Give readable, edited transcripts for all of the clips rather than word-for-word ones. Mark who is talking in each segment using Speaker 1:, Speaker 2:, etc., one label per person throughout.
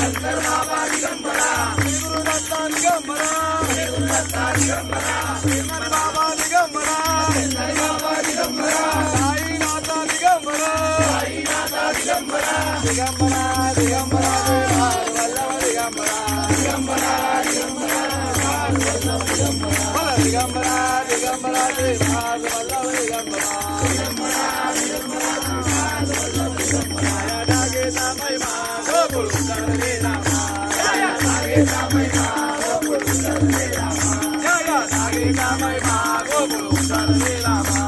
Speaker 1: शंकर बाबा दिगंबरा श्रीमन बाबा दिगंबरा साईनाथ दिगंबरा दिगंबरा दिगंबरा वल्लभ दिगंबरा दिगंबरा दिगंबरा दिगंबरा वल्लभ दिगंबरा महिमा गोकुळ उतरले रामा नागेचा महिमा गोकुळ उतरले रामा नागेचा महिमा गोकुळ उतरले रामा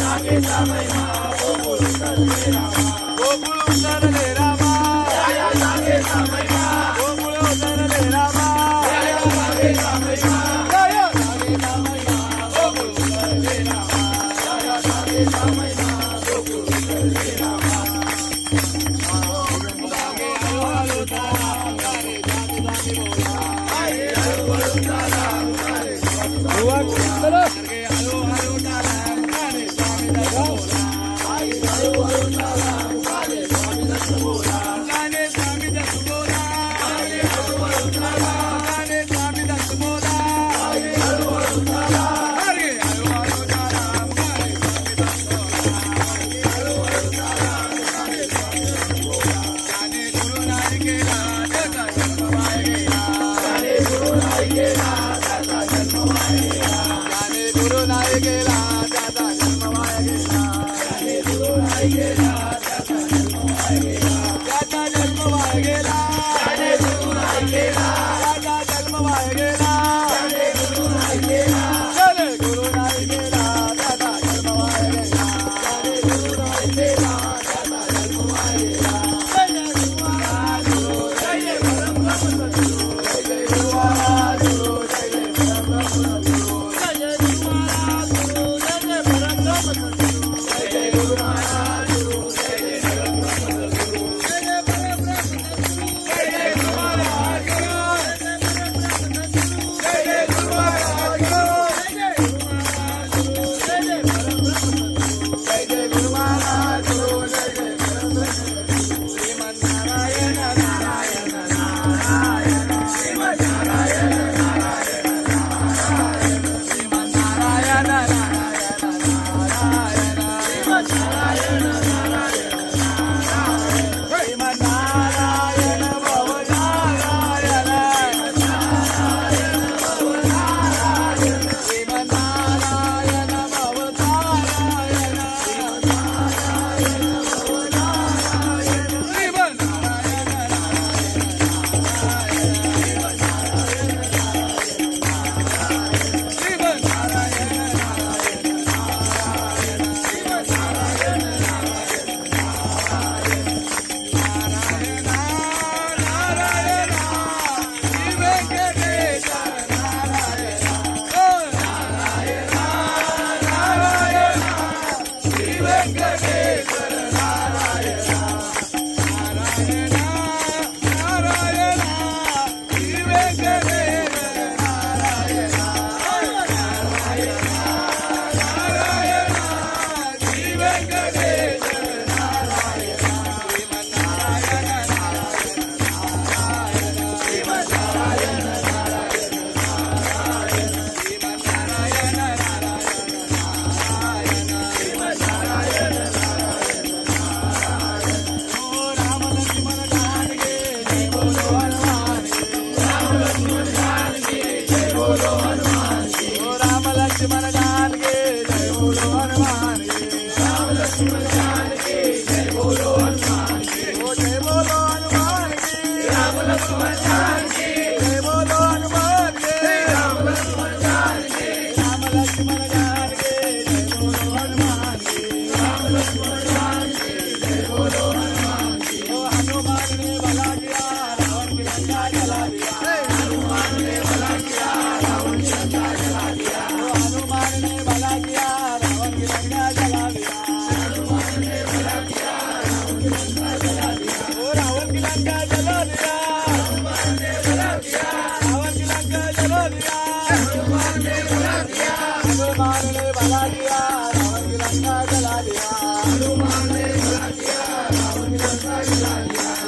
Speaker 1: नागेचा महिमा गोकुळ उतरले रामा गोकुळ उतरले रामा नागेचा महिमा गोकुळ उतरले रामा नागेचा महिमा नागेचा महिमा गोकुळ उतरले रामा नागेचा महिमा गोकुळ उतरले रामा गुरु नाही गेला त्याचा जन्म वाया गेला गुरु नाही गेला त्याचा जन्म वाया गेला त्याचा जन्म वाया गेला गुरु नाही गेला त्याचा जन्म वाया गेला गुरु नाही गेला गुरु नाही गेला त्याचा जन्म वाया गेला गुरु नाही गेला त्याचा जन्म वाया गेला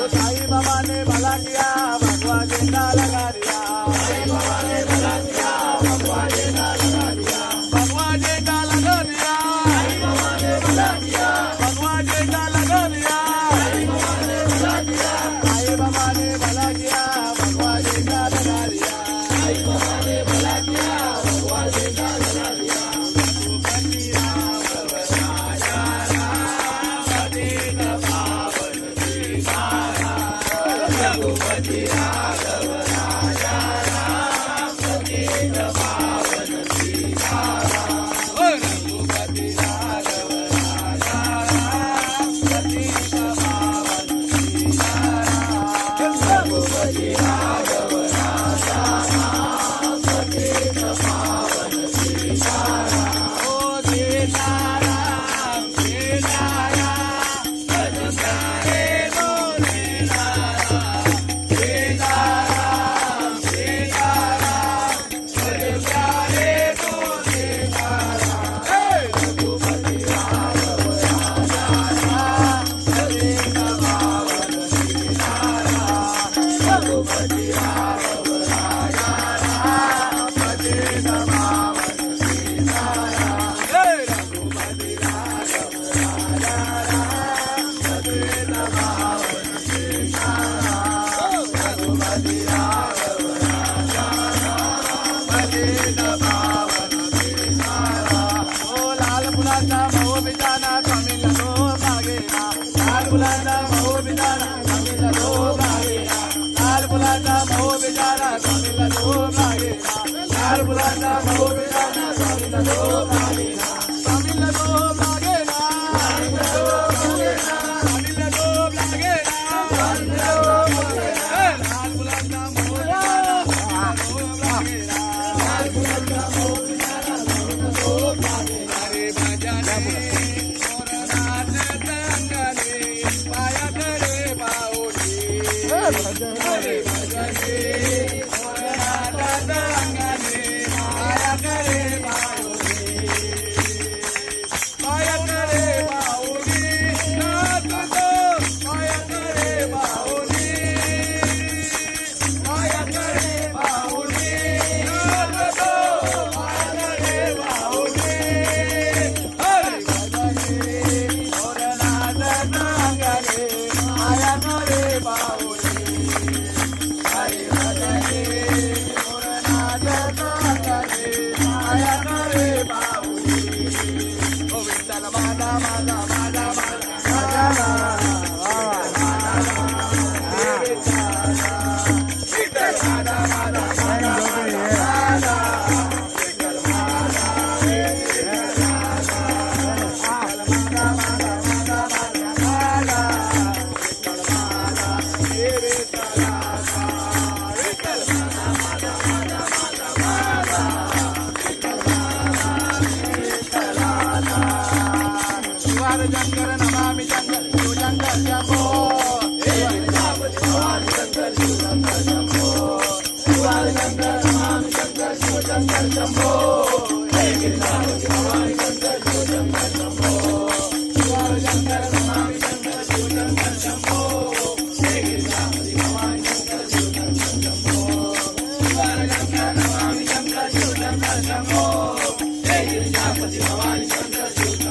Speaker 1: साई बाबा ने भला किया, भगवा झंडा लगा दिया। भला किया भगवान का बना दिया साईं बाबा ने भला किया भगवान का बना दिया रघुपति राघव राजा राम पतित पावन सीताराम रघुपति राघव राजा राम पतित पावन सीताराम रघुपति राघव राजा राम पतित पावन सीताराम रघुपति राघव राजा राम पतित पावन सीताराम ओ सीताराम सीताराम भज प्यारे बोले सीताराम सीताराम भज प्यारे बोले रघुपति राघव राजा राम पतित पावन सीताराम रघुपति राघव राजा राम पतित पावन सीताराम रघुपति राघव राजा राम पतित पावन सीताराम रघुपति राघव राजा राम पतित पावन सीताराम ओ लाल फुलाचा भाऊ बिचारा स्वामीला लो मागेला लाल फुलाचा भाऊ बिचारा स्वामीला लो मागेला लाल फुलाचा भाऊ बिचारा स्वामीला लो मागेला लाल फुलाचा भाऊ बिचारा स्वामीला लो मागेला स्वामीला लो मागेला स्वामीला लो मागेला स्वामीला लो मागेला स्वामीला लो मागेला लाल फुलाचा भाऊ बिचारा स्वामीला लो मागेला लाल फुलाचा भाऊ बिचारा स्वामीला लो मागेला रे भजने मोरनाथ तंगने पाया करे बाऊली हरे भजने मोरनाथ तंगने पाया करे बाऊली पाया करे बाऊली नाथ तो पाया करे बाऊली पाया करे बाऊली नाथ तो पाया करे बाऊली हरे भजने मोरनाथ तंगने पाया करे बाऊली हरे भजने मोरनाथ तंगने पाया करे बाऊली ओ विठ्ठल माझा माझा माझा माझा विठ्ठल माझा माझा शंकर नमामि शंकर शिव शंकर शंभो शंकर शिव शंकर शंभो शंकर नमामि शंकर शिव शंकर शंभो भवानी शंकर शिव शंकर शंभो शंकर नमामि शंकर शिव शंकर शंभो भवानी शंकर शिव शंकर शंभो शंकर नमामि शंकर शिव शंकर शंभो भवानी शंकर शिव शंकर शंभो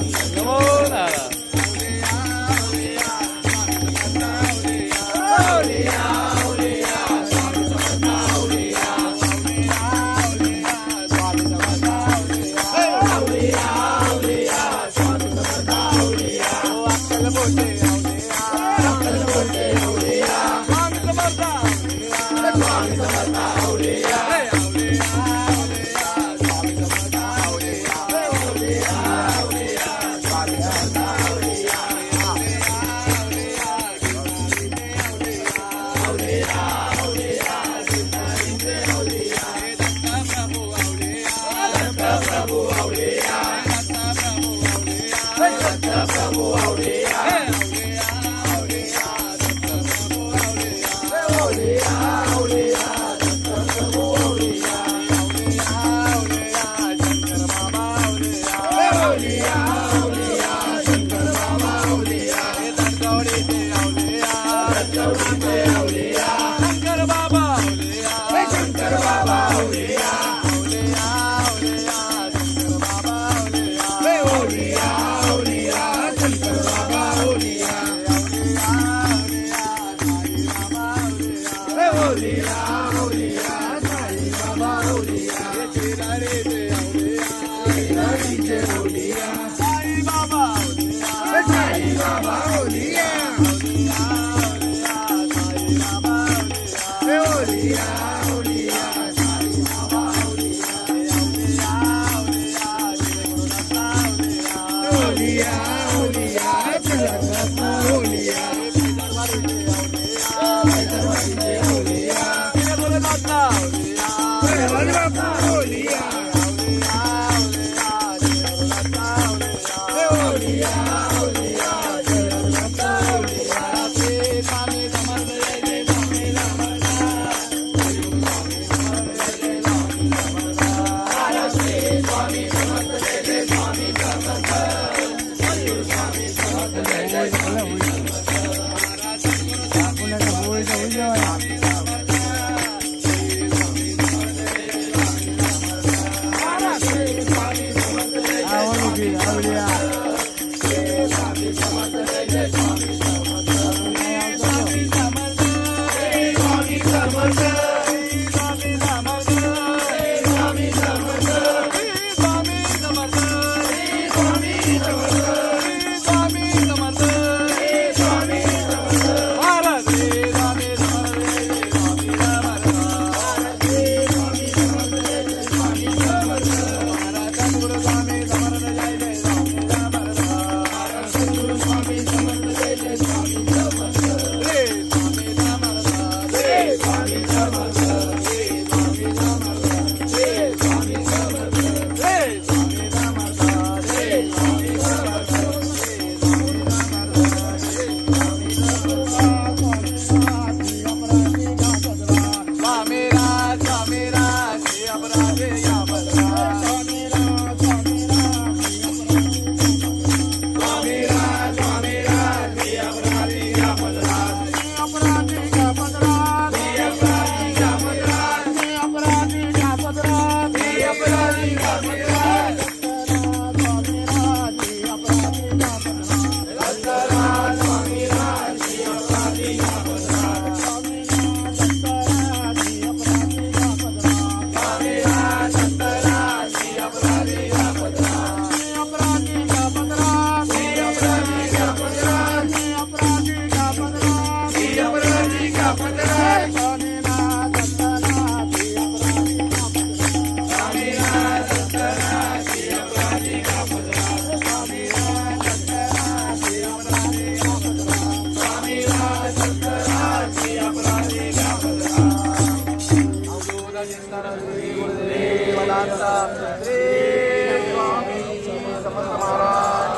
Speaker 1: ओलिया ओलिया साई बाबा ओलिया तेरा रे ते ओलिया रे ओलिया साई बाबा ओलिया साई बाबा ओलिया ओलिया साई बाबा ओलिया ओलिया साई बाबा ओलिया ओलिया ओलिया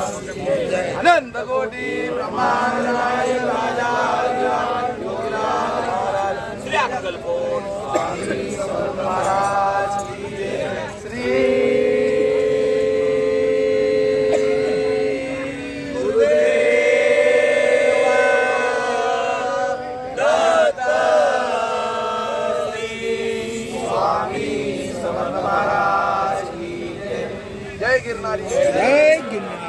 Speaker 1: अनंत कोटी ब्रह्मांड नायक राजा योगीराज श्री अक्कलकोट स्वामी समर्थ महाराज की जय। श्री गुरुदेव दत्त श्री स्वामी समर्थ महाराज की जय। जय गिरनारी जय गिरनारी